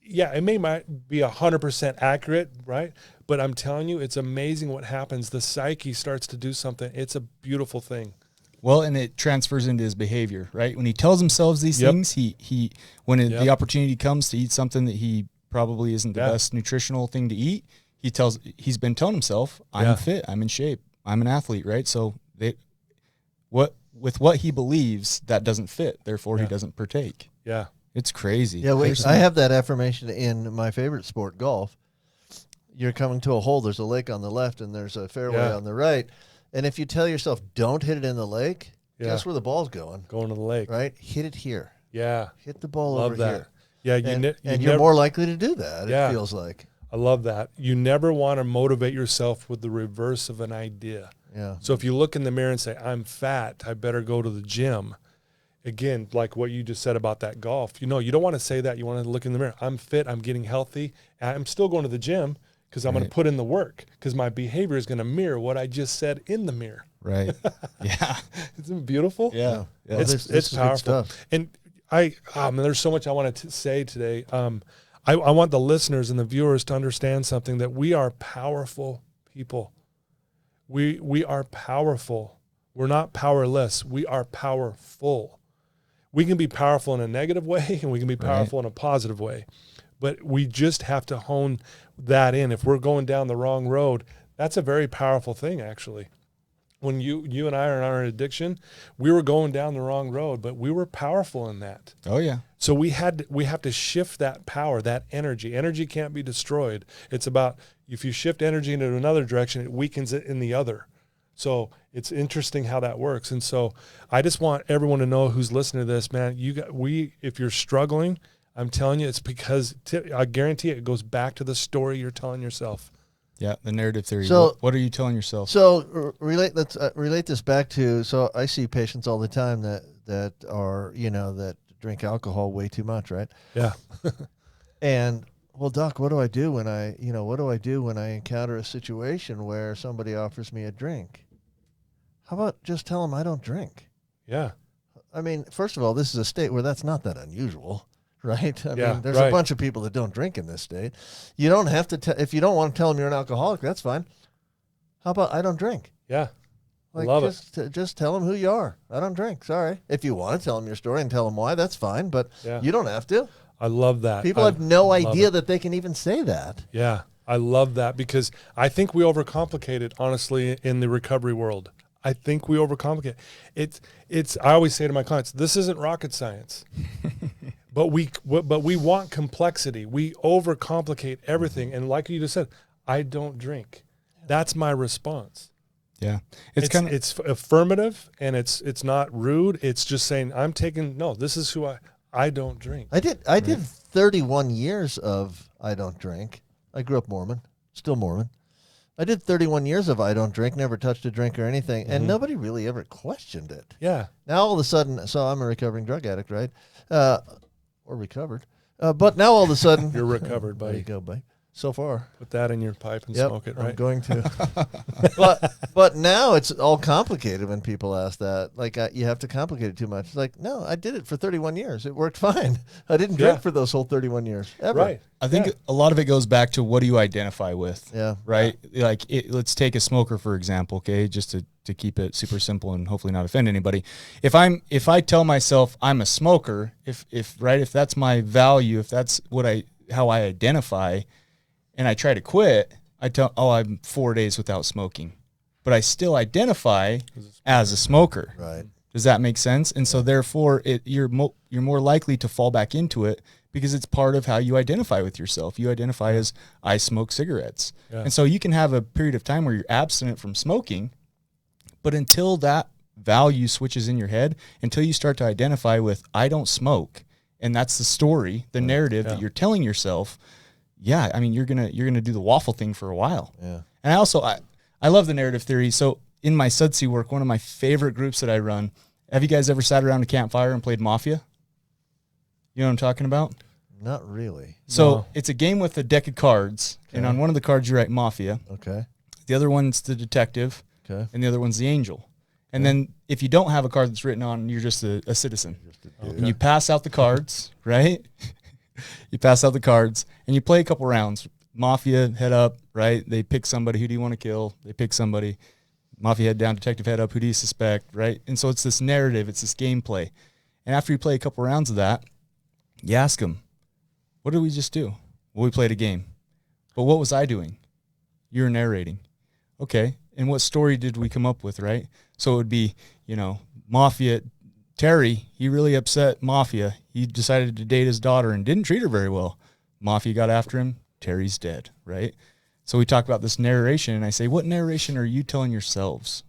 Yeah, it might be 100% accurate, right? But I'm telling you, it's amazing what happens. The psyche starts to do something. It's a beautiful thing. Well, and it transfers into his behavior, right? When he tells himself these things, the opportunity comes to eat something that he probably isn't the best nutritional thing to eat, he's been telling himself, I'm fit, I'm in shape, I'm an athlete, right? So with what he believes, that doesn't fit, therefore he doesn't partake. Yeah. It's crazy. Yeah, I have that affirmation in my favorite sport, golf. You're coming to a hole, there's a lake on the left and there's a fairway on the right. And if you tell yourself, don't hit it in the lake, guess where the ball's going? Going to the lake. Right? Hit it here. Yeah. Hit the ball Love over that. here. Yeah, and you're more likely to do that, it feels like. I love that. You never want to motivate yourself with the reverse of an idea. Yeah. So if you look in the mirror and say, I'm fat, I better go to the gym. Again, like what you just said about that golf. You don't want to say that. You want to look in the mirror. I'm fit. I'm getting healthy. I'm still going to the gym because I'm going to put in the work because my behavior is going to mirror what I just said in the mirror. Right. Yeah. Isn't it beautiful? Yeah. It's powerful. And there's so much I wanted to say today. I want the listeners and the viewers to understand something, that we are powerful people. We are powerful. We're not powerless. We are powerful. we can be powerful in a negative way and we can be powerful in a positive way. But we just have to hone that in. If we're going down the wrong road, that's a very powerful thing, actually. When you and I are in our addiction, we were going down the wrong road, but we were powerful in that. Oh yeah. So we have to shift that power, that energy. Energy can't be destroyed. It's about, if you shift energy into another direction, it weakens it in the other. So it's interesting how that works. And so I just want everyone to know who's listening to this, man, if you're struggling, I'm telling you, it's because I guarantee it goes back to the story you're telling yourself. Yeah, the narrative theory. So- what are you telling yourself? So let's relate this back to. So I see patients all the time that are that drink alcohol way too much, right? Yeah. And well, doc, what do I do when I encounter a situation where somebody offers me a drink? How about just tell them I don't drink? Yeah. I mean, first of all, this is a state where that's not that unusual. Right? I Yeah, mean, there's right. a bunch of people that don't drink in this state. You don't have to, if you don't want to tell them you're an alcoholic, that's fine. How about I don't drink? Yeah. Like, Love it. just tell them who you are. I don't drink. Sorry. If you want to tell them your story and tell them why, that's fine. But Yeah. you don't have to. I love that. People I have no love idea it. that they can even say that. Yeah. I love that because I think we overcomplicate it, honestly, in the recovery world. I think we overcomplicate it. I always say to my clients, this isn't rocket science. But we want complexity. We overcomplicate everything. And like you just said, I don't drink. That's my response. Yeah, It's affirmative and it's not rude. It's just saying this is who I don't drink. I did 31 years of I don't drink. I grew up Mormon, still Mormon. I did 31 years of I don't drink, never touched a drink or anything, and nobody really ever questioned it. Yeah. Now all of a sudden, so I'm a recovering drug addict, right? Or recovered. But now all of a sudden, You're recovered, there you buddy. go, buddy. So far. Put that in your pipe and Yep, smoke it, I'm right? going to. but now it's all complicated when people ask that. Like, you have to complicate it too much. It's like, no, I did it for 31 years. It worked fine. I didn't drink Yeah. for those whole 31 years, ever. Right. I think a lot of it goes back to what do you identify with? Yeah. Right. Like let's take a smoker for example. Okay, just to keep it super simple and hopefully not offend anybody. If I tell myself I'm a smoker, if that's my value, if that's how I identify, and I try to quit, I'm 4 days without smoking, but I still identify as a smoker. Right. Does that make sense? And so therefore, you're more likely to fall back into it because it's part of how you identify with yourself. You identify as I smoke cigarettes, and so you can have a period of time where you're abstinent from smoking, but until that value switches in your head, until you start to identify with I don't smoke, and that's the story, the narrative that you're telling yourself. Yeah, I mean you're gonna do the waffle thing for a while. Yeah. And I love the narrative theory. So in my Sudsy work, one of my favorite groups that I run, have you guys ever sat around a campfire and played Mafia? You know what I'm talking about? Not really. So it's a game with a deck of cards, and on one of the cards you write Mafia. Okay. The other one's the detective, Okay. and the other one's the angel. And then if you don't have a card that's written on, you're just a citizen. And you pass out the cards, right? You pass out the cards, and you play a couple rounds. Mafia, head up, right? They pick somebody. Who do you want to kill? They pick somebody. Mafia head down, detective head up. Who do you suspect, right? And so it's this narrative. It's this gameplay. And after you play a couple rounds of that, you ask them, what did we just do? Well, we played a game. But what was I doing? You're narrating. Okay. And what story did we come up with, right? So it would be, Mafia, Terry, he really upset Mafia. He decided to date his daughter and didn't treat her very well. Mafia got after him. Terry's dead, right? So we talk about this narration, and I say, what narration are you telling yourselves,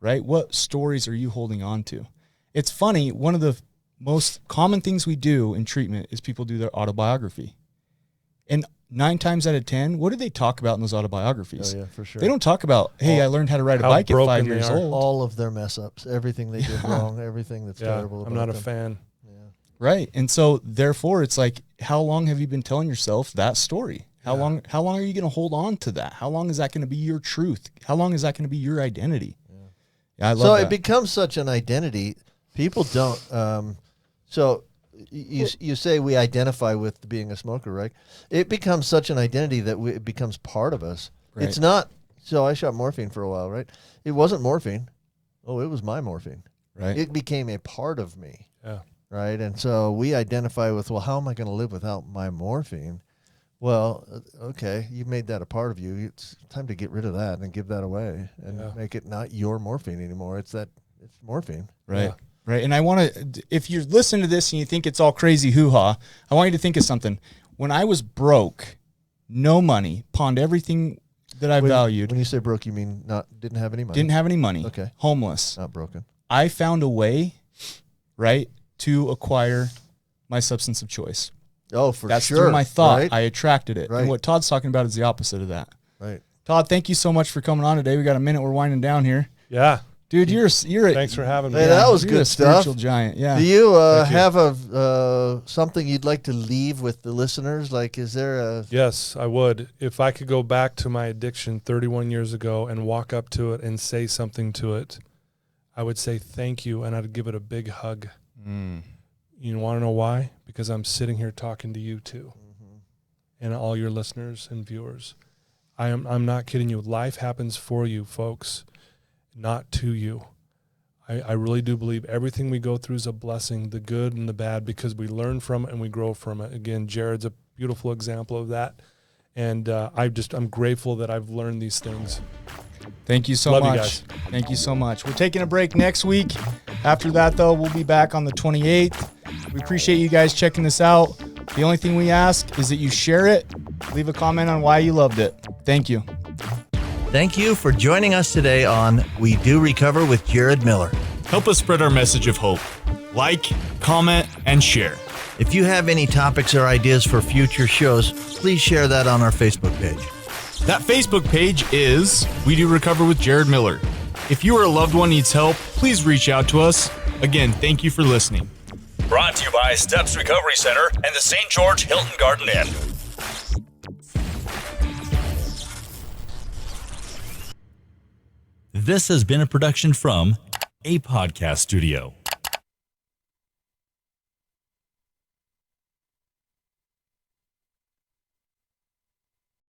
right? What stories are you holding on to? It's funny, one of the most common things we do in treatment is people do their autobiography. And 9 times out of 10, what do they talk about in those autobiographies? Oh, yeah, for sure. They don't talk about, hey, I learned how to ride a bike at 5 broken they years are. old. All of their mess ups, everything they did wrong, everything that's terrible about I'm not a them. fan. Right. And so therefore it's like, how long have you been telling yourself that story? How long are you going to hold on to that? How long is that going to be your truth? How long is that going to be your identity? Yeah, I love So that. it becomes such an identity. People don't. So you say we identify with being a smoker, right? It becomes such an identity that it becomes part of us. Right. It's not. So I shot morphine for a while, right? It wasn't morphine. Oh, it was my morphine. Right. It became a part of me. Yeah. right? And so we identify with, well, how am I going to live without my morphine? Well, okay, you made that a part of you. It's time to get rid of that and give that away and make it not your morphine anymore. It's morphine. Right. Yeah. Right. And I want to, if you're listening to this and you think it's all crazy hoo-ha, I want you to think of something. When I was broke, no money, pawned everything that I valued. When you say broke, you mean didn't have any money? Didn't have any money. Okay. Homeless. Not broken. I found a way, right, to acquire my substance of choice. Oh, for That's sure. through my thought. Right? I attracted it. Right. And what Todd's talking about is the opposite of that. Right. Todd, thank you so much for coming on today. We got a minute. We're winding down here. Yeah. Dude, you're a, Thanks for having me. Hey, that was you're good a stuff. spiritual giant. Yeah. Do you Thank you. have something you'd like to leave with the listeners? Like, is there a... Yes, I would. If I could go back to my addiction 31 years ago and walk up to it and say something to it, I would say thank you, and I'd give it a big hug. You want to know why? Because I'm sitting here talking to you too, and all your listeners and viewers. I'm not kidding you. Life happens for you, folks, not to you. I really do believe everything we go through is a blessing, the good and the bad, because we learn from it and we grow from it. Again, Jared's a beautiful example of that. And I'm grateful that I've learned these things. Thank you so Love you much. guys. Thank you so much. We're taking a break next week. After that, though, we'll be back on the 28th. We appreciate you guys checking this out. The only thing we ask is that you share it, leave a comment on why you loved it. Thank you. Thank you for joining us today on We Do Recover with Jared Miller. Help us spread our message of hope. Like, comment, and share. If you have any topics or ideas for future shows, please share that on our Facebook page. That Facebook page is We Do Recover with Jared Miller. If you or a loved one needs help, please reach out to us. Again, thank you for listening. Brought to you by Steps Recovery Center and the St. George Hilton Garden Inn. This has been a production from A Podcast Studio.